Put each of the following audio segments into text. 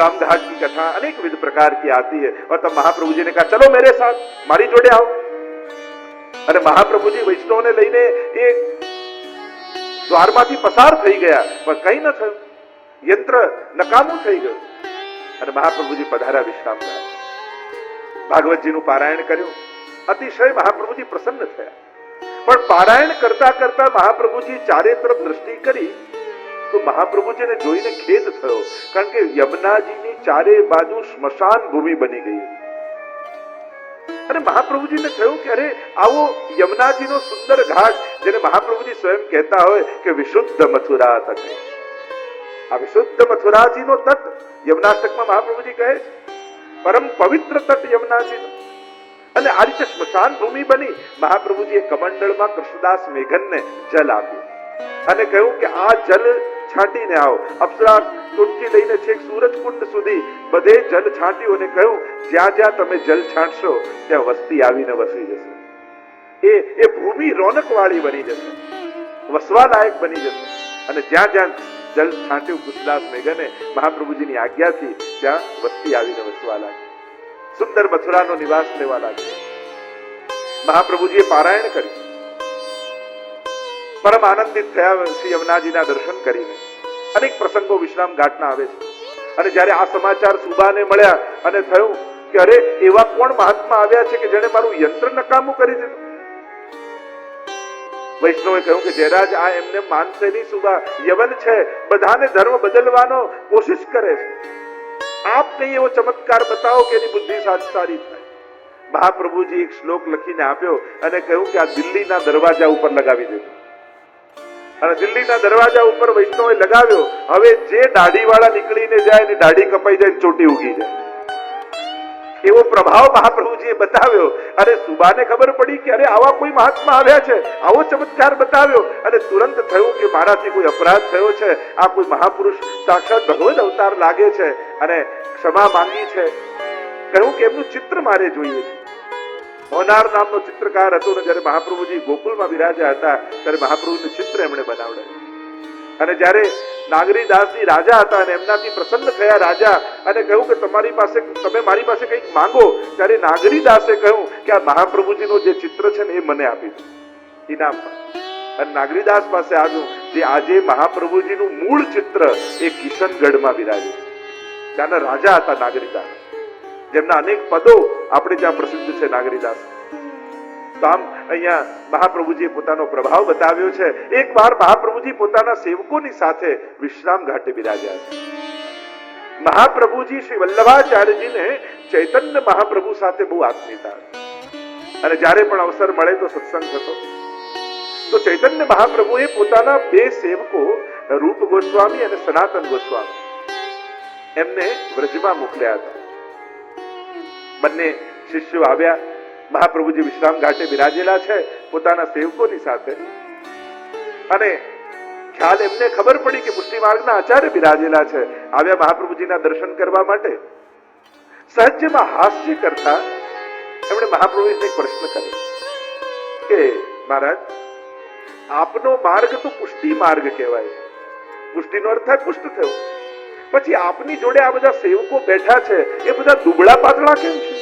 विश्राम घाट की कथा अनेक विध प्रकार की आती है। और तब महाप्रभु जी ने कहा चलो मेरे साथ, मारी जोड़े आओ। अरे महाप्रभु जी वैष्णव ने लईने एक દ્વારમાંથી પસાર થઈ ગયા, પણ કઈ ન થયું, યંત્ર નકામું થઈ ગયું। અને મહાપ્રભુજી પધાર્યા વિશ્રામ ઘાટ, ભાગવતજીનું પારાયણ કર્યું, અતિશય મહાપ્રભુજી પ્રસન્ન થયા। પણ પારાયણ કરતા કરતા મહાપ્રભુજી ચારે તરફ દ્રષ્ટિ કરી તો મહાપ્રભુજીને જોઈને ખેદ થયો, કારણ કે યમુનાજીની ચારે બાજુ સ્મશાન ભૂમિ બની ગઈ। અને મહાપ્રભુજીને થયું કે અરે આવો યમુનાજીનો સુંદર ઘાટ, જેને મહાપ્રભુજી સ્વયં કહેતા હોય કે વિશુદ્ધ મથુરા તટ, આ વિશુદ્ધ મથુરાજીનો તટ યમુનાષ્ટકમાં મહાપ્રભુજી કહે છે, પરમ પવિત્ર તટ યમુનાજીનો। અને આ રીતે સ્મશાન ભૂમિ બની। મહાપ્રભુજીએ કમંડળમાં કૃષ્ણદાસ મેઘનને જલ આપ્યું અને કહ્યું કે આ જલ છાંટીને આવો। અપ્સરા કુંડથી લઈને છેક સૂરજકુંડ સુધી બધે જલ છાંટ્યું અને કહ્યું જ્યાં જ્યાં તમે જલ છાંટશો ત્યાં વસ્તી આવીને વસી જશે। એ ભૂમિ રોનકવાળી બની જશે, વસવા લાયક બની જશે। અને જ્યાં જ્યાં જલ છાંટ્યું કૃષ્ણદાસ મેઘને મહાપ્રભુજીની આજ્ઞાથી ત્યાં વસ્તી આવીને વસવા લાગી, સુંદર મથુરાનો નિવાસ લેવા લાગી। મહાપ્રભુજીએ પારાયણ કર્યું, પરમ આનંદિત થયા શ્રી યમુનાજીના દર્શન કરીને। અનેક પ્રસંગો વિશ્રામ ઘાટના આવે છે। અને જ્યારે આ સમાચાર સુબાને મળ્યા અને થયું કે અરે એવા કોણ મહાત્મા આવ્યા છે કે જેણે મારું યંત્ર નકામું કરી દીધું। વૈષ્ણવે કહ્યું કે જયરાજ આ એમને માનશે નહીં, સુબા યવન છે, બધાને ધર્મ બદલવાનો કોશિશ કરે છે, આપ કઈ એવો ચમત્કાર બતાવો કે એની બુદ્ધિ સારી થાય। મહાપ્રભુજી એક શ્લોક લખીને આપ્યો અને કહ્યું કે આ દિલ્હીના દરવાજા ઉપર લગાવી દેજો। અને દિલ્હીના દરવાજા ઉપર વૈષ્ણવે લગાવ્યો। હવે જે દાઢીવાળા નીકળીને જાય ને દાઢી કપાઈ જાય, ચોટી ઉગી જાય, એવો પ્રભાવ મહાપ્રભુજીએ બતાવ્યો। અરે સુબાને ખબર પડી કે અરે આવા કોઈ મહાત્મા આવ્યા છે, આવો ચમત્કાર બતાવ્યો। અને તુરંત થયું કે મારાથી કોઈ અપરાધ થયો છે, આ કોઈ મહાપુરુષ સાક્ષાત ભગવદ અવતાર લાગે છે અને ક્ષમા માંગી છે। કહ્યું કે એમનું ચિત્ર મારે જોઈએ છે। હોનાર નામનો ચિત્રકાર હતો ને જ્યારે મહાપ્રભુજી ગોકુલમાં બિરાજ્યા હતા ત્યારે મહાપ્રભુનું ચિત્ર એમણે બનાવડાવ્યું। અને જ્યારે નાગરીદાસજી રાજા હતા અને એમનાથી પ્રસન્ન થયા રાજા અને કહ્યું કે તમે મારી પાસે કંઈક માંગો, ત્યારે નાગરીદાસે કહ્યું કે આ મહાપ્રભુજીનો જે ચિત્ર છે ને એ મને આપી દો ઇનામમાં। અને નાગરીદાસ પાસે આવ્યું જે આજે મહાપ્રભુજીનું મૂળ ચિત્ર એ કિશનગઢમાં બિરાજ્યું। ત્યાંના રાજા હતા નાગરીદાસ, જેમના અનેક પદો આપણે ત્યાં પ્રસિદ્ધ છે નાગરીદાસ। તો આમ અહીંયા મહાપ્રભુજીએ પોતાનો પ્રભાવ બતાવ્યો છે। એક વાર મહાપ્રભુજી પોતાના સેવકોની સાથે વિશ્રામ ઘાટે બિરાજ્યા છે। મહાપ્રભુજી શ્રી વલ્લભાચાર્યજીને ચૈતન્ય મહાપ્રભુ સાથે બહુ આત્મીયતા હતી અને જ્યારે પણ અવસર મળે તો સત્સંગ થતો। તો ચૈતન્ય મહાપ્રભુએ પોતાના બે સેવકો રૂપ ગોસ્વામી અને સનાતન ગોસ્વામી એમને વ્રજમાં મોકલ્યા હતા। બંને શિષ્યો આવ્યા, મહાપ્રભુજી વિશ્રામ ઘાટે બિરાજેલા છે પોતાના સેવકોની સાથે। અને ખ્યાલ એમને ખબર પડી કે પુષ્ટિ માર્ગના આચાર્ય બિરાજેલા છે, આવ્યા મહાપ્રભુજીના દર્શન કરવા માટે। સહજમાં હાસ્ય કરતા એમણે મહાપ્રભુજીને એક પ્રશ્ન કર્યો કે મહારાજ આપનો માર્ગ તો પુષ્ટિ માર્ગ કહેવાય છે, પુષ્ટિનો અર્થ થાય પુષ્ટ થયો, પછી આપની જોડે આ બધા સેવકો બેઠા છે એ બધા દુબળા પાતળા કેમ છે?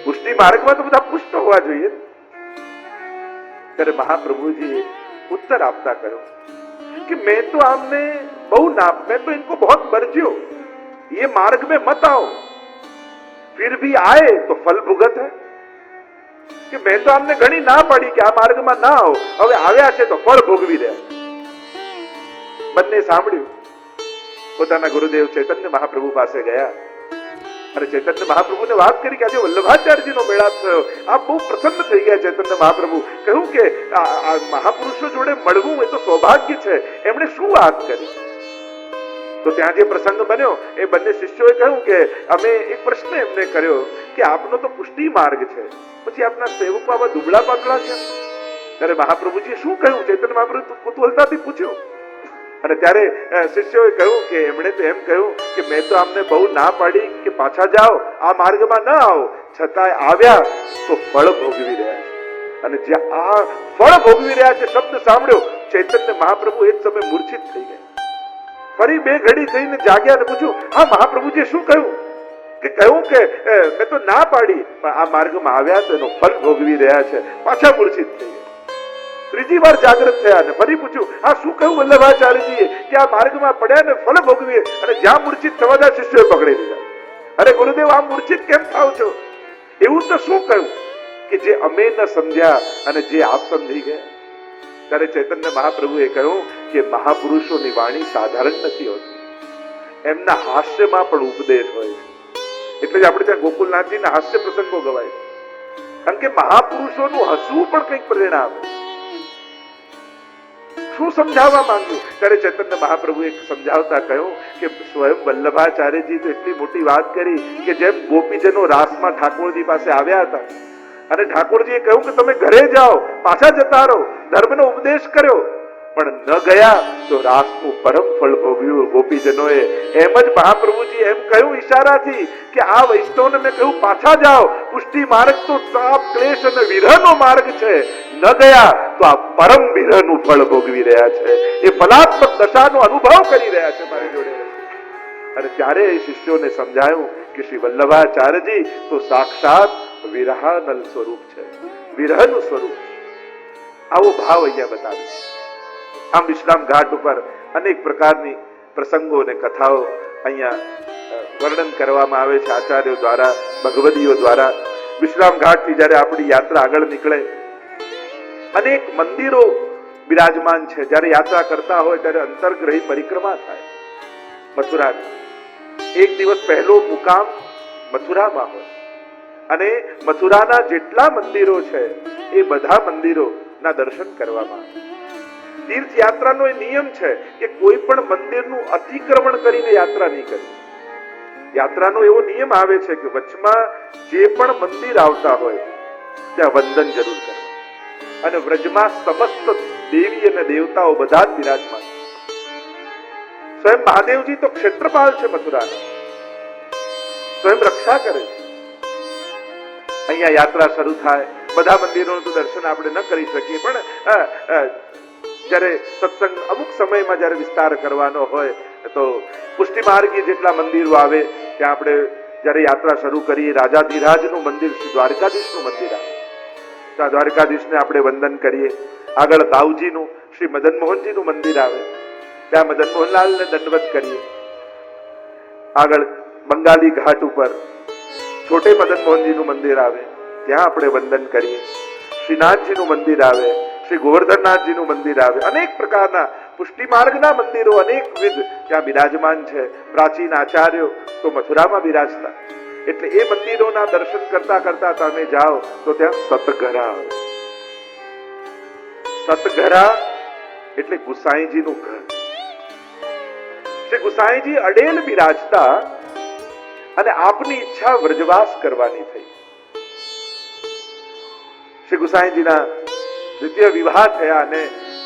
પુષ્ટિ માર્ગમાં તો બધા પુષ્ટ હોવા જોઈએ। ત્યારે મહાપ્રભુજી उत्तर आपता करो कि मैं तो आपने मैं तो इनको बहुत बरज्यो, ये मार्ग में मत आओ, फिर भी आए तो फल भुगत है कि मैं तो आपने घणी ना पड़ी कि आ मार्ग में ना आओ, હવે આવ્યા છે તો ફળ ભોગવી રહ્યા। બંને સાંભળ્યું, પોતાના ગુરુદેવ ચૈતન્ય મહાપ્રભુ પાસે ગયા અને ચૈતન્ય મહાપ્રભુને વાત કરી કે આજે વલ્લભાચાર્યજીનો મેળાપ થયો, આપ બહુ પ્રસન્ન થઈ ગયા। ચૈતન્ય મહાપ્રભુ કહ્યું કે આ મહાપુરુષો જોડે મળવું એ તો સૌભાગ્ય છે, એમણે શું વાત કરી? તો ત્યાં જે પ્રસંગ બન્યો એ બંને શિષ્યોએ કહ્યું કે અમે એક પ્રશ્ન એમને કર્યો કે આપનો તો પુષ્ટિ માર્ગ છે, પછી આપના સેવકો આવા દુબળા પાતળા છે? ત્યારે મહાપ્રભુજીએ શું કહ્યું? ચૈતન્ય મહાપ્રભુ કુતૂહલતાથી પૂછ્યું અને ત્યારે શિષ્યોએ કહ્યું કે એમણે તો એમ કહ્યું કે મેં તો આમને બહુ ના પાડી કે પાછા જાઓ, આ માર્ગમાં ન આવો, છતાંય આવ્યા તો ફળ ભોગવી રહ્યા છે। અને જ્યાં આ ફળ ભોગવી રહ્યા છે શબ્દ સાંભળ્યો ચૈતન્ય મહાપ્રભુ એક સમય મૂર્છિત થઈ ગયા। ફરી બે ઘડી થઈને જાગ્યા અને પૂછ્યું, હા મહાપ્રભુજીએ શું કહ્યું? કે કહ્યું કે મેં તો ના પાડી, પણ આ માર્ગમાં આવ્યા તો એનો ફલ ભોગવી રહ્યા છે. પાછા મૂર્છિત થઈ ગયા. ત્રીજી વાર જાગૃત થયા અને ફરી પૂછ્યું, હા શું કહ્યું વલ્લભાચાર્યજીએ કે આ માર્ગમાં પડ્યા ને ફળ ભોગવીએ? અને જ્યાં મૂર્છિત થવા જાય શિષ્યોએ પકડી લીધા. અરે ગુરુદેવ, આમ મૂર્છિત કેમ થાવ છો? એવું તો શું કહ્યું કે જે અમે ન સમજ્યા અને જે આપ સમજી ગયા? ત્યારે ચૈતન્ય મહાપ્રભુએ કહ્યું કે મહાપુરુષોની વાણી સાધારણ નથી હોતી, એમના હાસ્યમાં પણ ઉપદેશ હોય છે. એટલે જ આપણે ત્યાં ગોકુલનાથજીના હાસ્ય પ્રસંગો ગવાય છે, કારણ કે મહાપુરુષોનું હસવું પણ કંઈક પ્રેરણા આપે. શું સમજાવવા માંગ્યું? ત્યારે ચૈતન્ય મહાપ્રભુએ સમજાવતા કહ્યું કે સ્વયં વલ્લભાચાર્યજી તો એટલી મોટી વાત કરી કે જેમ ગોપીજનો રાસમાં ઠાકોરજી પાસે આવ્યા હતા અને ઠાકોરજીએ કહ્યું કે તમે ઘરે જાઓ, પાછા જતા રહો, ધર્મનો ઉપદેશ કર્યો, પણ ન ગયા તો રાસનું પરમ ફળ ભોગવ્યું ગોપીજનોએ. એમ જ મહાપ્રભુજી એમ કહ્યું ઈશારાથી કે આ વૈષ્ણવને મેં કહ્યું પાછા જાઓ, પુષ્ટિ માર્ગ તો તાપ ક્લેશ અને વિરહનો માર્ગ છે, ન ગયા તો આ પરમ વિરહનું ફળ ભોગવી રહ્યા છે, એ ફલાત્મક દશાનો અનુભવ કરી રહ્યા છે મારી જોડે. અને ત્યારે એ શિષ્યોને સમજાયું કે શ્રી વલ્લભાચાર્યજી તો સાક્ષાત વિરહાનલ સ્વરૂપ છે, વિરહનું સ્વરૂપ છે. આવો ભાવ અહીંયા બતાવે. આમ વિશ્રામ ઘાટ ઉપર અનેક પ્રકારની પ્રસંગો અને કથાઓ અહીંયા વર્ણન કરવામાં આવે છે આચાર્યો દ્વારા, ભગવદીઓ દ્વારા. વિશ્રામ ઘાટથી જ્યારે આપણી યાત્રા આગળ નીકળે, અનેક મંદિરો બિરાજમાન છે. જ્યારે યાત્રા કરતા હોય ત્યારે અંતર્ગ્રહી પરિક્રમા થાય મથુરાની. એક દિવસ પહેલો મુકામ મથુરામાં હોય અને મથુરાના જેટલા મંદિરો છે એ બધા મંદિરોના દર્શન કરવામાં આવે. તીર્થયાત્રાનો એ નિયમ છે કે કોઈ પણ મંદિરનું અતિક્રમણ કરીને યાત્રા નહીં કરવી. યાત્રાનો એવો નિયમ આવે છે કે વચમાં જે પણ મંદિર આવતા હોય ત્યાં વંદન જરૂર કરવું. અને વ્રજમાં સમસ્ત દેવી અને દેવતાઓ બધા જ બિરાજમાન. સ્વયં મહાદેવજી તો ક્ષેત્રપાલ છે મથુરાના, સ્વયં રક્ષા કરે છે. અહીંયા યાત્રા શરૂ થાય, બધા મંદિરોનું તો દર્શન આપણે ન કરી શકીએ, પણ જ્યારે સત્સંગ અમુક સમયમાં જ્યારે વિસ્તાર કરવાનો હોય તો પુષ્ટિ માર્ગી જેટલા મંદિરો આવે ત્યાં આપણે જ્યારે યાત્રા શરૂ કરીએ, રાજાધિરાજનું મંદિર, શ્રી દ્વારકાધીશનું મંદિર આવે, ત્યાં દ્વારકાધીશને આપણે વંદન કરીએ. આગળ દાઉજીનું, શ્રી મદન મોહનજીનું મંદિર આવે, ત્યાં મદન મોહનલાલને દંડવત કરીએ. આગળ બંગાળી ઘાટ ઉપર છોટે મદન મોહનજીનું મંદિર આવે, ત્યાં આપણે વંદન કરીએ. શ્રીનાથજીનું મંદિર આવે, શ્રી ગોવર્ધનનાથજીનું મંદિર આવે. અનેક પ્રકારના પુષ્ટિ માર્ગના મંદિરો અનેકવિધ ત્યાં બિરાજમાન છે. પ્રાચીન આચાર્યો તો મથુરામાં બિરાજતા, એટલે એ મંદિરોના દર્શન કરતા કરતા તમે જાઓ તો ત્યાં સતઘરા આવે. સતઘરા એટલે ગુસાઈજીનું ઘર. શ્રી ગુસાઈજી અડેલ બિરાજતા અને આપની ઈચ્છા વ્રજવાસ કરવાની થઈ. શ્રી ગુસાઈજીના દ્વિતીય વિવાહ થયા અને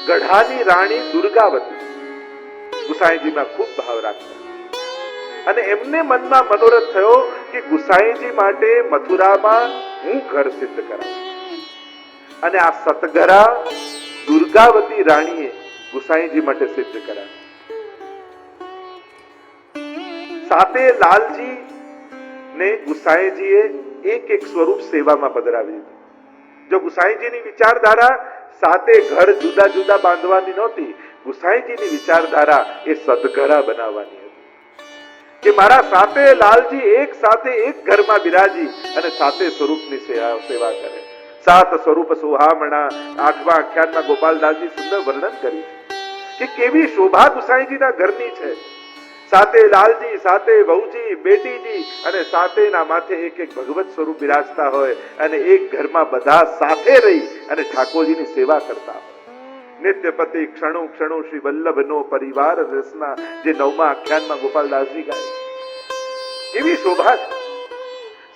ગઢાની રાણી દુર્ગાવતી ગુસાઈજીમાં ખૂબ ભાવ રાખતા અને એમને મનમાં મનોરથ થયો કે ગુસાઈજી માટે મથુરામાં હું ઘર સિદ્ધ કરાવું. અને આ સતઘરા દુર્ગાવતી રાણીએ ગુસાઈજી માટે સિદ્ધ કરાવ્યું. સાતે લાલજી ને ગુસાઈજીએ એક એક સ્વરૂપ સેવામાં પધરાવી દીધું. જો ગુસાઈજીની વિચારધારા સાતે ઘર જુદા જુદા બાંધવાની નહોતી, ગુસાઈજીની વિચારધારા એ સદઘરા બનાવવાની હતી કે મારા સાતે લાલજી એક સાથે એક ઘરમાં બિરાજી અને સાતે સ્વરૂપની સેવા કરે. સાત સ્વરૂપ સોહામણા 8મા આખ્યાનમાં ગોપાલદાસજી સુંદર વર્ણન કર્યું કે કેવી શોભા ગુસાઈજીના ઘરની છે. સાતે લાલજી, સાતે વહુજી, બેટીજી અને સાતેના માથે એક એક ભગવત સ્વરૂપ બિરાજતા હોય અને એક ઘરમાં બધા સાથે રહી અને ઠાકોરજીની સેવા કરતા હોય. નિત્યપતિ ક્ષણો ક્ષણો શ્રી વલ્લભનો પરિવાર રસના જે 9મા આખ્યાનમાં ગોપાલદાસજી ગાય, એવી શોભા છે.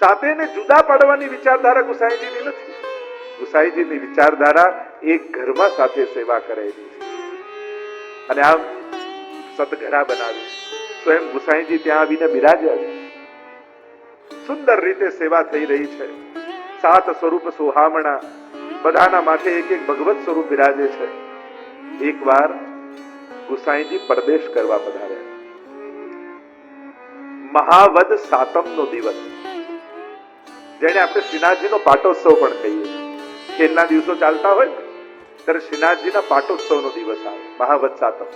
સાતેને જુદા પાડવાની વિચારધારા ગુસાઈજીની નથી. ગુસાઈજીની વિચારધારા એક ઘરમાં સાથે સેવા કરેલી છે અને આમ સતઘરા બનાવી. સ્વયં ગુસાઈજી ત્યાં આવીને બિરાજ્યા છે. સુંદર રીતે સેવા થઈ રહી છે. સાત સ્વરૂપ સોહામણા, બધાના માથે એક એક ભગવત સ્વરૂપ બિરાજે છે. એક વાર ગુસાઈજી પરદેશ કરવા પધાર્યા. મહાવદ સાતમનો દિવસ, જેને આપણે શ્રીનાથજીનો પાટોત્સવ પણ કહીએ. ખેલના દિવસો ચાલતા હોય ત્યારે શ્રીનાથજીના પાટોત્સવનો દિવસ આવે, મહાવદ સાતમ.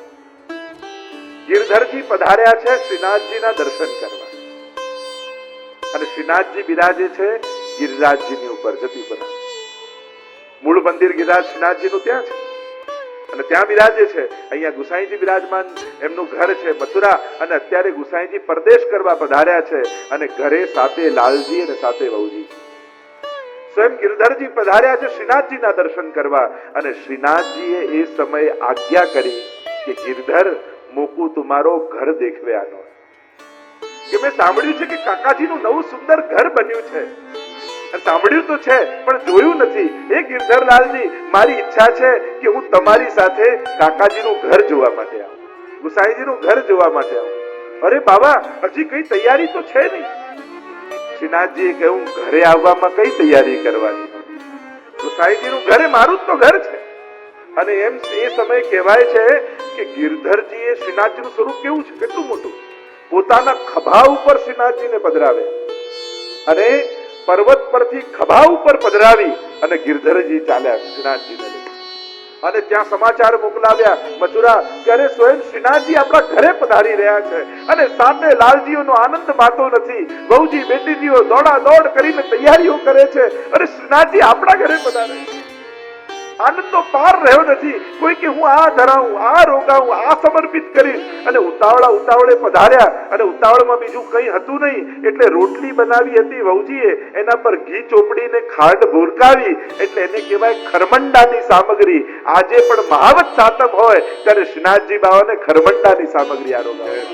ગિરધરજી પધાર્યા છે શ્રીનાથજીના દર્શન કરવા, અને શ્રીનાથજી બિરાજે છે ગિરિરાજજીની ઉપર જતીપરા. મૂળ મંદિર ગિરિરાજ શ્રીનાથજીનું ત્યાં છે, અને ત્યાં બિરાજે છે. અહીંયા ગુસાઈજી બિરાજમાન, એમનું ઘર છે મથુરા, અને અત્યારે ગુસાઈજી પરદેશ કરવા પધાર્યા છે, અને ઘરે સાથે લાલજી અને સાથે વહુજી. સ્વયં ગિરધરજી પધાર્યા છે શ્રીનાથજીના દર્શન કરવા, અને શ્રીનાથજીએ એ સમયે આજ્ઞા કરી કે ગિરધર મોકું તુમારો ઘર દેખવે આનો. કે મેં સાંભળ્યું છે કે કાકાજીનું નવું સુંદર ઘર બન્યું છે. સાંભળ્યું તો છે પણ જોયું નથી. એ ગિરધરલાલજી, મારી ઈચ્છા છે કે હું તમારી સાથે કાકાજીનું ઘર જોવા માટે આવું, ગુસાઈજીનું ઘર જોવા માટે આવું. અરે બાબા, હજી કઈ તૈયારી તો છે નહીં. શ્રીનાથજીએ કહ્યું, ઘરે આવવામાં કઈ તૈયારી કરવાની? ગુસાઈજીનું ઘર મારું જ તો ઘર છે. અને એમ એ સમયે કહેવાય છે કે ગિરધરજીએ શ્રીનાથજીનું સ્વરૂપ કેવું છે, કેટલું મોટું. પોતાના ખભા ઉપર શ્રીનાથજીને પધરાવે, અને પર્વત પરથી ખભા ઉપર પધરાવી અને ગિરધરજી ચાલ્યા શ્રીનાથજીને લઈ. અને ત્યાં સમાચાર મોકલાવ્યા મથુરા, ત્યારે સ્વયં શ્રીનાથજી આપણા ઘરે પધારી રહ્યા છે, અને સાથે લાલજીઓનો આનંદ માતો નથી. વહુજી બેટીજીઓ દોડા દોડ કરીને તૈયારીઓ કરે છે, અને શ્રીનાથજી આપણા ઘરે પધારે. આનંદનો પાર રહ્યો નથી. કોઈ કે હું આ ધરાવું, આ રોગાવું, આ સમર્પિત કરીશ, અને ઉતાવળે પધાર્યા. અને ઉતાવળમાં બીજું કંઈ હતું નહીં, એટલે રોટલી બનાવી હતી વહુજીએ, એના પર ઘી ચોપડીને ખાંડ ભોરકાવી, એટલે એને કહેવાય ખરમંડાની સામગ્રી. આજે પણ મહાવદ સાતમ હોય ત્યારે શ્રીનાથજી બાવાને ખરમંડાની સામગ્રી આરોગાવે.